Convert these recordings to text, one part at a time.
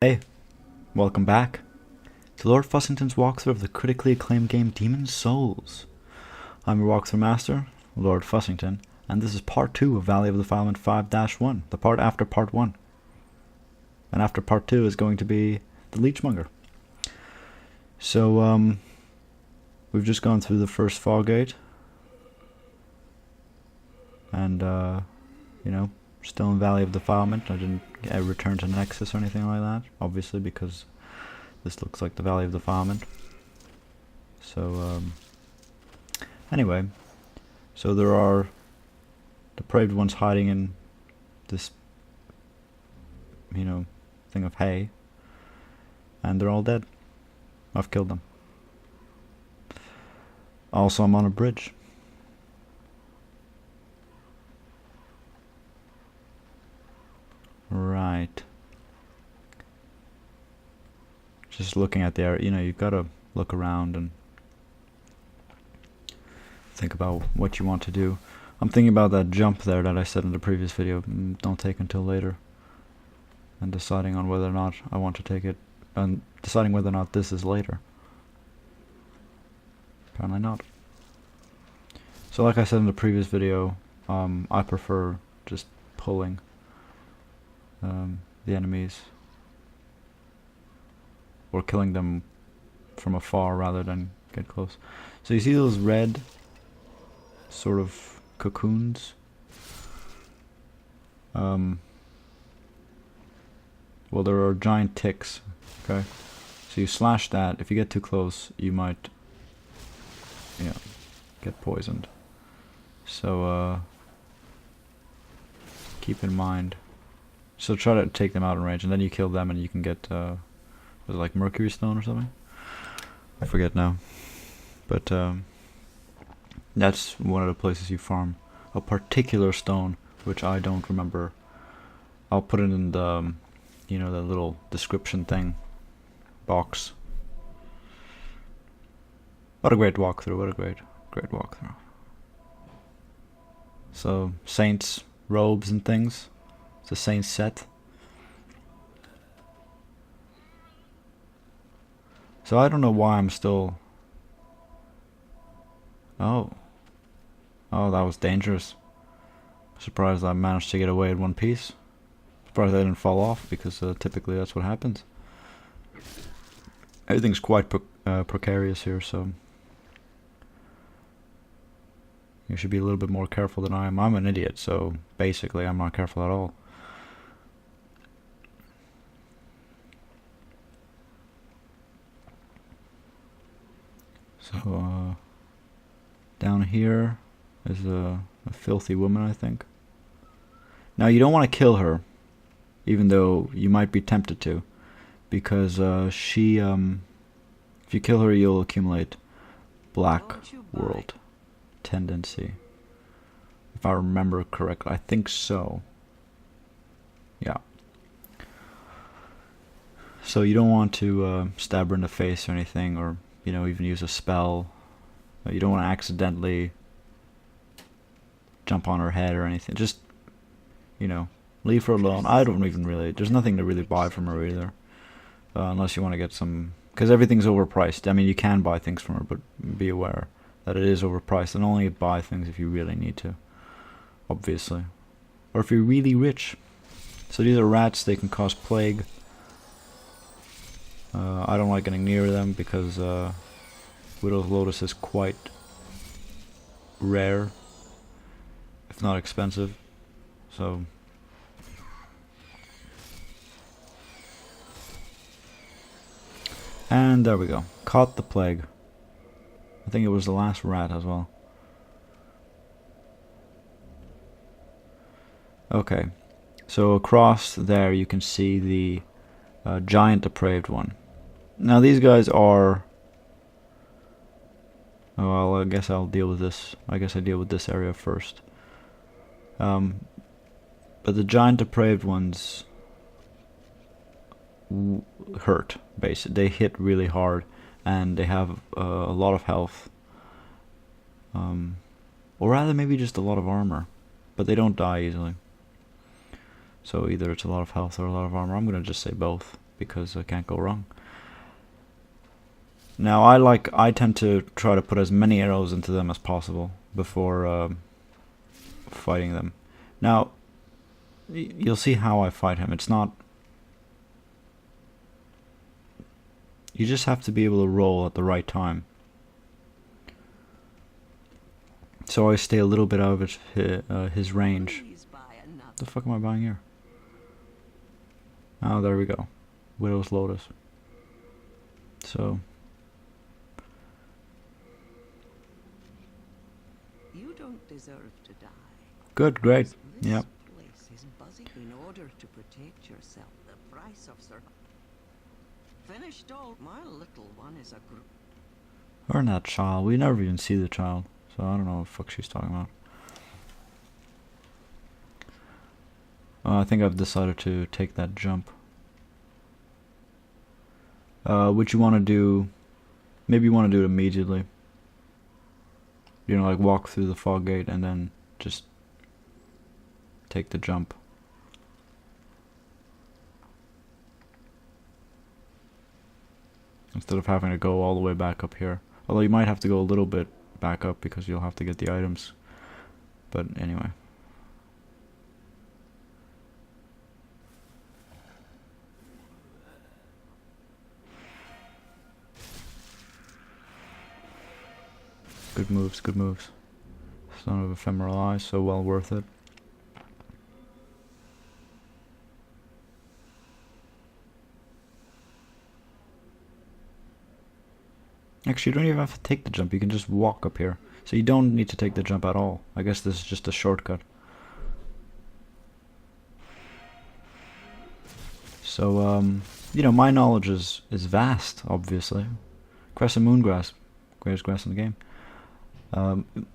Hey, welcome back to Lord Fussington's walkthrough of the critically acclaimed game Demon's Souls. I'm your walkthrough master, Lord Fussington, and this is part 2 of Valley of Defilement 5-1, the part after part 1. And after part 2 is going to be the Leechmonger. So, we've just gone through the first fog gate. And, you know, still in Valley of Defilement. I didn't return to Nexus or anything like that, obviously, because this looks like the Valley of Defilement. So, anyway, so there are depraved ones hiding in this, you know, thing of hay, and they're all dead. I've killed them. Also, I'm on a bridge. Right. Just looking at the area, you know, you've got to look around and think about what you want to do. I'm thinking about that jump there that I said in the previous video, don't take until later. And deciding on whether or not I want to take it, and deciding whether or not this is later. Apparently not. So like I said in the previous video, I prefer just pulling the enemies, or killing them from afar rather than get close. So you see those red sort of cocoons? Well, there are giant ticks, okay? So you slash that. If you get too close, you might, you know, get poisoned. So, keep in mind. So try to take them out in range, and then you kill them, and you can get, was it like Mercury Stone or something? I forget now. But, that's one of the places you farm a particular stone, which I don't remember. I'll put it in the, you know, the little description thing box. What a great walkthrough, what a great walkthrough. So, saints, robes and things. It's the same set. So I don't know why I'm still... Oh, that was dangerous. Surprised I managed to get away in one piece. Surprised I didn't fall off, because typically that's what happens. Everything's quite precarious here, so... You should be a little bit more careful than I am. I'm an idiot, so basically I'm not careful at all. So, down here is a filthy woman, I think. Now, you don't want to kill her, even though you might be tempted to, because she, if you kill her, you'll accumulate Black World tendency. If I remember correctly, I think so. Yeah. So you don't want to stab her in the face or anything, or, you know, even use a spell. You don't want to accidentally jump on her head or anything. Just, you know, leave her alone. I don't even really... There's nothing to really buy from her either. Unless you want to get some... Because everything's overpriced. I mean, you can buy things from her, but be aware that it is overpriced. And only buy things if you really need to. Obviously. Or if you're really rich. So these are rats. They can cause plague. I don't like getting near them because Widow's Lotus is quite rare, if not expensive. So and there we go. Caught the plague. I think it was the last rat as well. Okay, so across there you can see the Giant Depraved One. Now these guys are... Oh, well, I guess I'll deal with this. I guess I deal with this area first. But the Giant Depraved Ones hurt, basically. They hit really hard, and they have a lot of health. Or rather, maybe just a lot of armor. But they don't die easily. So either it's a lot of health or a lot of armor. I'm going to just say both. because I can't go wrong. Now I tend to try to put as many arrows into them as possible before fighting them. Now you'll see how I fight him. It's not... You just have to be able to roll at the right time. So I stay a little bit out of his range. What the fuck am I buying here? Oh, there we go. Widow's Lotus. So... You don't deserve to die. Good, great. Yep. Place is buzzing in order to protect yourself. The price of survival. Finished all. My little one is a group. Earn that child. We never even see the child, so I don't know what the fuck she's talking about. I think I've decided to take that jump. What you want to do, maybe you want to do it immediately. You know, like walk through the fog gate and then just take the jump. Instead of having to go all the way back up here. Although you might have to go a little bit back up because you'll have to get the items. But anyway. Good moves, good moves. Son of Ephemeral Eye, so well worth it. Actually, you don't even have to take the jump, you can just walk up here. So you don't need to take the jump at all. I guess this is just a shortcut. So, you know, my knowledge is vast, obviously. Crescent Moongrass, greatest grass in the game.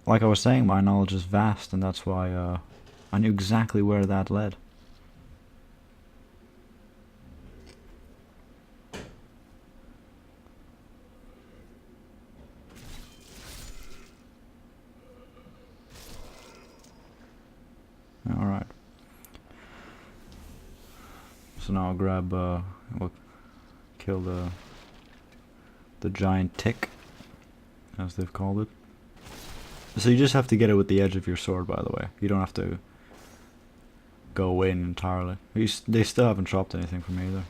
Like I was saying, my knowledge is vast, and that's why I knew exactly where that led. Alright. So now I'll grab, we'll kill the giant tick, as they've called it. So you just have to get it with the edge of your sword, by the way. You don't have to go in entirely. They still haven't dropped anything from me either.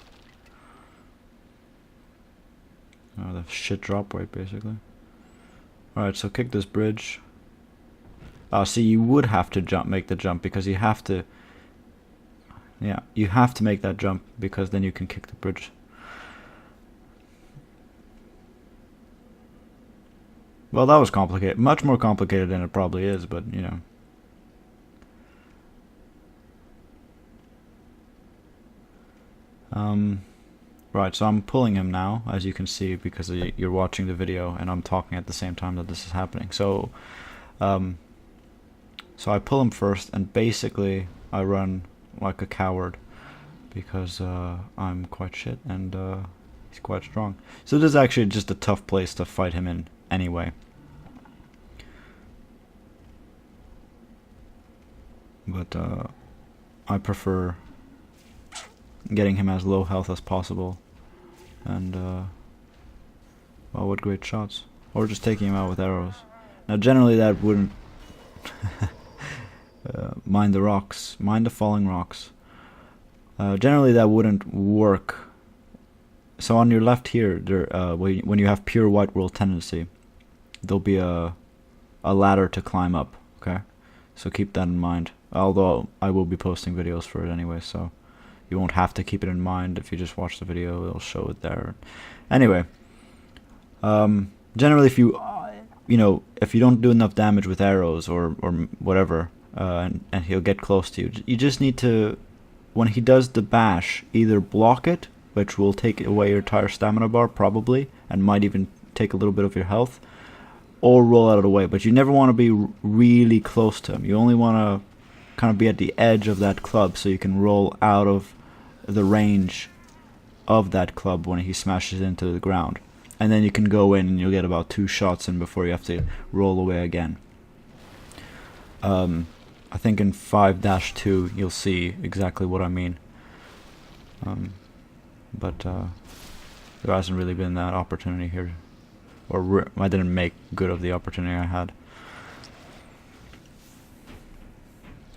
Oh, the shit drop rate, basically. Alright, so kick this bridge. See, you would have to make the jump, because you have to... Yeah, you have to make that jump, because then you can kick the bridge. Well, that was complicated. Much more complicated than it probably is, but, you know. Right, so I'm pulling him now, as you can see, because you're watching the video, and I'm talking at the same time that this is happening. So, so I pull him first, and basically I run like a coward, because I'm quite shit, and he's quite strong. So this is actually just a tough place to fight him in anyway. But I prefer getting him as low health as possible, and well, what great shots. Or just taking him out with arrows. Now generally that wouldn't mind the rocks, mind the falling rocks. Generally that wouldn't work. So on your left here, there, when you have pure white world tendency, there'll be a ladder to climb up, okay? So keep that in mind. Although I will be posting videos for it anyway, so you won't have to keep it in mind. If you just watch the video, it'll show it there. Anyway, generally if you know, if you don't do enough damage with arrows or whatever, and he'll get close to you, you just need to, when he does the bash, either block it, which will take away your entire stamina bar probably, and might even take a little bit of your health, or roll out of the way. But you never want to be really close to him. You only want to kind of be at the edge of that club, so you can roll out of the range of that club when he smashes into the ground. And then you can go in and you'll get about 2 shots in before you have to roll away again. I think in 5-2 you'll see exactly what I mean. but there hasn't really been that opportunity here, or I didn't make good of the opportunity I had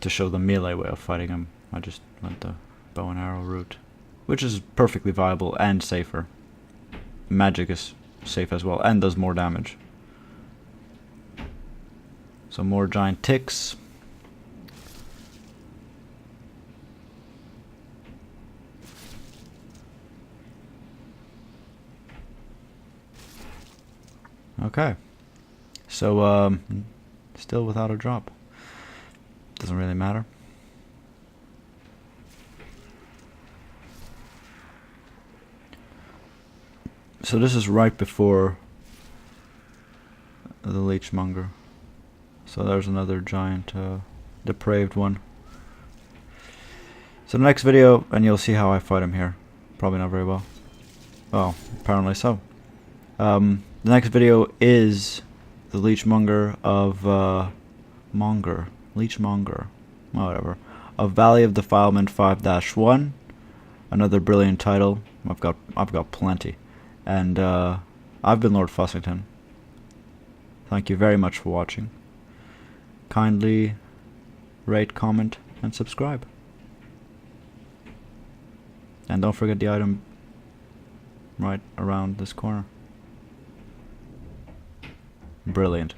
to show the melee way of fighting him. I just went the bow and arrow route, which is perfectly viable and safer. Magic is safe as well and does more damage. So more giant ticks. Okay, so still without a drop. Doesn't really matter. So this is right before the Leechmonger. So there's another giant depraved one. So the next video, and you'll see how I fight him here. Probably not very well. Well, apparently so. The next video is the Leechmonger of Leechmonger, whatever, of Valley of Defilement 5-1. Another brilliant title. I've got plenty. And I've been Lord Fussington. Thank you very much for watching. Kindly rate, comment, and subscribe. And don't forget the item right around this corner. Brilliant.